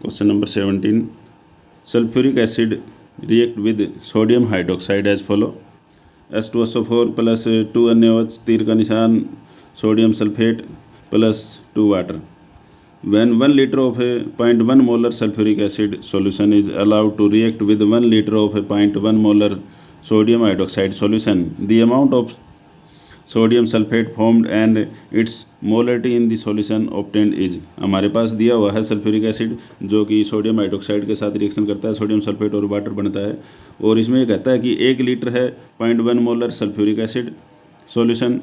Question number 17. Sulfuric acid react with sodium hydroxide as follow. H2SO4 plus 2NaOH, तीर का निशान, sodium sulphate plus 2 water. When 1 liter of a 0.1 molar sulfuric acid solution is allowed to react with 1 liter of a 0.1 molar sodium hydroxide solution, the amount of sodium sulphate formed and it's molarity in the solution obtained is. हमारे पास दिया हुआ है sulphuric acid जो कि sodium hydroxide के साथ reaction करता है, सोडियम सल्फेट और वाटर बनता है, और इसमें ये कहता है कि 1 लीटर है 0.1 मोलर सल्फ्यूरिक एसिड सॉल्यूशन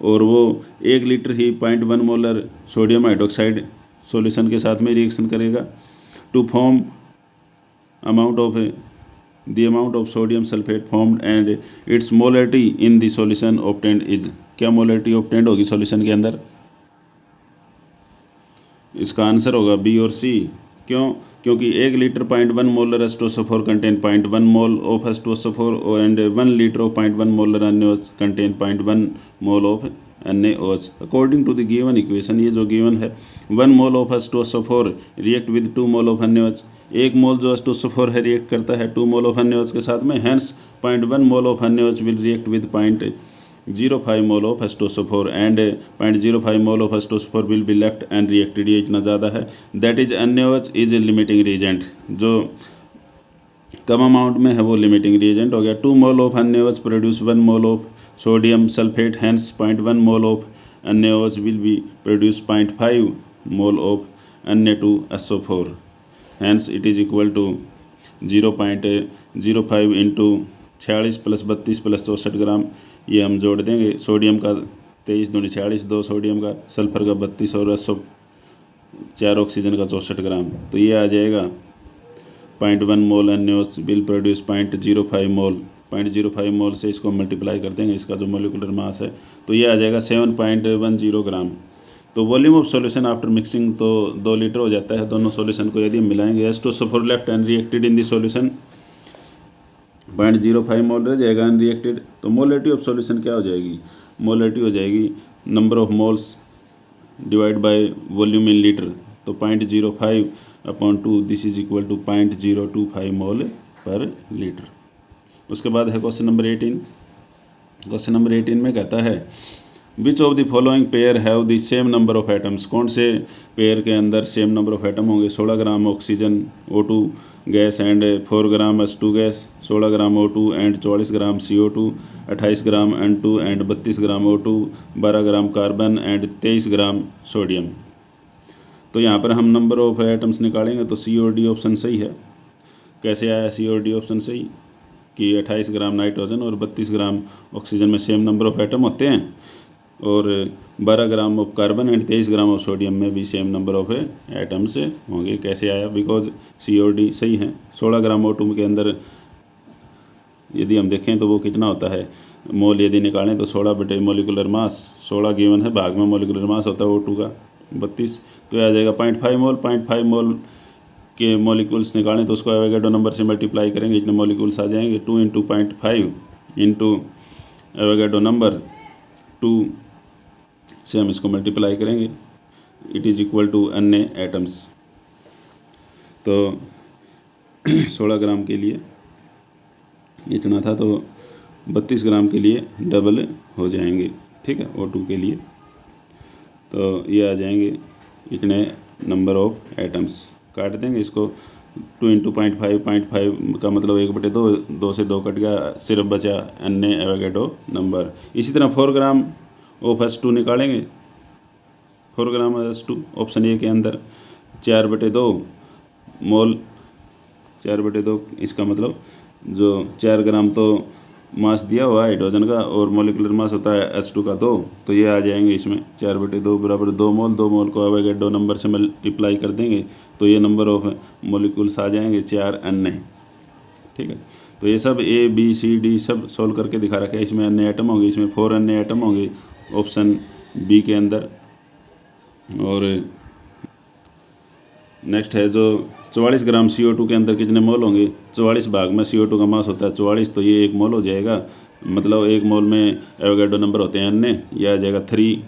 और वो 1 लीटर ही 0.1 मोलर सोडियम हाइड्रोक्साइड सॉल्यूशन के साथ में रिएक्शन करेगा to form the amount of sodium sulfate formed and its molarity in the solution obtained is। क्या मोलरिटी obtained होगी सॉल्यूशन के अंदर? इसका आंसर होगा बी और सी। क्यों? क्योंकि 1 litre 0.1 molar H2SO4 contain 0.1 mole of H2SO4 and 1 litre of 0.1 molar NaOH contain 0.1 mole of NaOH। According to the given equation, ये जो गिवन है 1 mole of H2SO4 react with 2 mole of NaOH, 1 mole जो H2SO4 है react करता है 2 mole of NaOH के साथ में, hence 0.1 mole of NaOH will react with 0.05 mole of H2SO4 and 0.05 mole of H2SO4 will be left unreacted. ये इतना ज़्यादा है, that is NaOH is limiting reagent. जो कम अमाउंट में है वो लिमिटिंग रिएजेंट हो गया। 2 mole of NaOH produce 1 mole of sodium sulphate, hence 0.1 mole of NaOH will be produce 0.5 mole of Na2SO4, hence it is equal to 0.05 into 46 + 32 + 64 gram. ये हम जोड़ देंगे, सोडियम का 23 दूनी 46, 2 सोडियम का, सल्फर का 32 और 4 ऑक्सीजन का 64 ग्राम। तो ये आ जाएगा 0.1 मोल NaOH विल प्रोड्यूस 0.05 मोल। 0.05 मोल से इसको मल्टीप्लाई कर देंगे, इसका जो मोलिकुलर मास है, तो ये आ जाएगा 7.10 ग्राम। तो volume of solution after mixing तो 2 लीटर हो जाता है। दोनों सॉल्यूशन को यदि हम मिलाएंगे, H2SO4 left and reacted in the solution 0.05 मोल रह जाएगा अनरिएक्टेड। तो मोलरिटी ऑफ सॉल्यूशन क्या हो जाएगी? मोलरिटी हो जाएगी number of moles divide by volume in litre. तो 0.05/2 दिस इज इक्वल टू 0.025 मोल पर लीटर। उसके बाद है क्वेश्चन नंबर 18। क्वेश्चन नंबर 18 में कहता है which of the following pair have the same number of atoms. कौन से पेयर के अंदर सेम नंबर ऑफ एटम होंगे? 16 gram oxygen O2 gas and 4 gram H2 gas, 16 gram O2 and 44 gram CO2, 28 gram N2 and 32 gram O2, 12 gram carbon and 23 gram sodium. तो यहाँ पर हम number of atoms निकालेंगे तो C और D option सही है। कैसे आया C और D ऑप्शन सही? कि 28 ग्राम नाइट्रोजन और 32 ग्राम ऑक्सीजन में सेम नंबर ऑफ एटम होते हैं और 12 gram of carbon and 23 gram of sodium में भी सेम नंबर ऑफ एटम्स होंगे। कैसे आया? बिकॉज C और D सही हैं। 16 ग्राम O2 के अंदर यदि हम देखें तो वो कितना होता है मोल, यदि निकालें तो 16 बटे मोलिकुलर मास, 16 गिवन है, भाग में मोलिकुलर मास होता है O2 का 32, तो आ जाएगा 0.5 मोल। 0.5 मोल के मॉलिक्यूल्स निकालें तो उसको एवोगैड्रो नंबर से मल्टीप्लाई करेंगे, इतने मॉलिक्यूल्स आ जाएंगे। 2 × 0.5 इंटू एवोगैड्रो नंबर 2 से हम इसको मल्टीप्लाई करेंगे, it is equal to Na atoms. तो 16 ग्राम के लिए इतना था, तो 32 ग्राम के लिए डबल हो जाएंगे, ठीक है, O2 के लिए। तो ये आ जाएंगे इतने नंबर ऑफ एटम्स। काट देंगे इसको, 2 × 0.5 का मतलब 1/2, 2 से 2 कट गया, सिर्फ बचा Na एवोगैड्रो नंबर। इसी तरह 4 ग्राम ऑफ H2 निकालेंगे। 4 ग्राम H2 ऑप्शन ए के अंदर 4/2 मोल, 4/2, इसका मतलब जो 4 ग्राम तो मास दिया हुआ है हाइड्रोजन का और मोलिकुलर मास होता है H2 का 2, तो ये आ जाएंगे इसमें 4/2 बराबर 2 मोल। 2 मोल को एवोगैड्रो नंबर से मल्टीप्लाई कर देंगे तो ये नंबर ऑफ मोलिकुल्स आ जाएंगे 4 Na, ठीक है। तो ये सब A B C D सब सोल्व करके दिखा रखा है। इसमें Na एटम होंगे, इसमें 4 Na एटम होंगे ऑप्शन बी के अंदर। और नेक्स्ट है जो 44 ग्राम CO2 के अंदर कितने मोल होंगे? 44 भाग में CO2 का मास होता है 44, तो ये 1 मोल हो जाएगा। मतलब 1 मोल में एवोगैड्रो नंबर होते हैं Na, यह आ जाएगा 3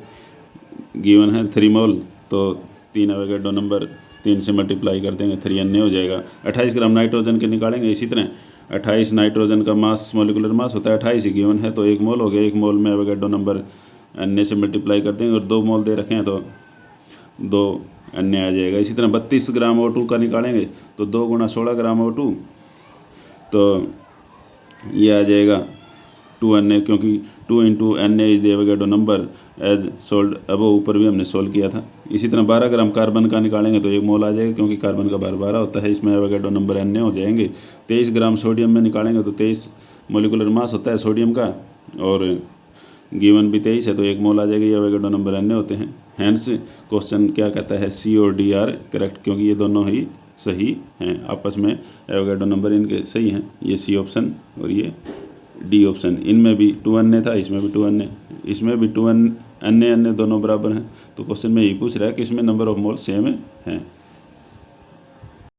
गिवन है 3 मोल, तो 3 एवोगैड्रो नंबर 3 से मल्टीप्लाई कर देंगे 3Na हो जाएगा। 28 ग्राम नाइट्रोजन के निकालेंगे। इसी तरह 28 नाइट्रोजन का मास, मोलिकुलर मास होता है 28 ही गिवन है, तो 1 मोल हो गया। 1 मोल में एवोगैड्रो नंबर Na से मल्टीप्लाई कर देंगे और 2 मोल दे रखे हैं तो 2Na आ जाएगा। इसी तरह 32 ग्राम O2 का निकालेंगे तो 2 गुणा 16 ग्राम O2, तो ये आ जाएगा 2Na, क्योंकि 2 into Na is the Avogadro number as solved above, ऊपर भी हमने सोल्व किया था। इसी तरह 12 ग्राम कार्बन का निकालेंगे तो 1 मोल आ जाएगा, क्योंकि कार्बन का भार 12 होता है, इसमें एवोगैड्रो नंबर Na हो जाएंगे। 23 ग्राम सोडियम में निकालेंगे तो 23 मोलिकुलर मास होता है सोडियम का, और गिवन भी 23 है तो 1 मोल आ जाएगा। ये एवोगैड्रो नंबर Na होते हैं। हैंस क्वेश्चन क्या कहता है, C और D आर करेक्ट, क्योंकि ये दोनों ही सही हैं आपस में, एवोगैड्रो नंबर इनके सही हैं। ये C ऑप्शन और ये D ऑप्शन। इनमें भी 2Na था, इसमें भी 2Na, इसमें भी 2Na दोनों बराबर हैं। तो क्वेश्चन में यही पूछ रहा है कि इसमें नंबर ऑफ मोल सेम है।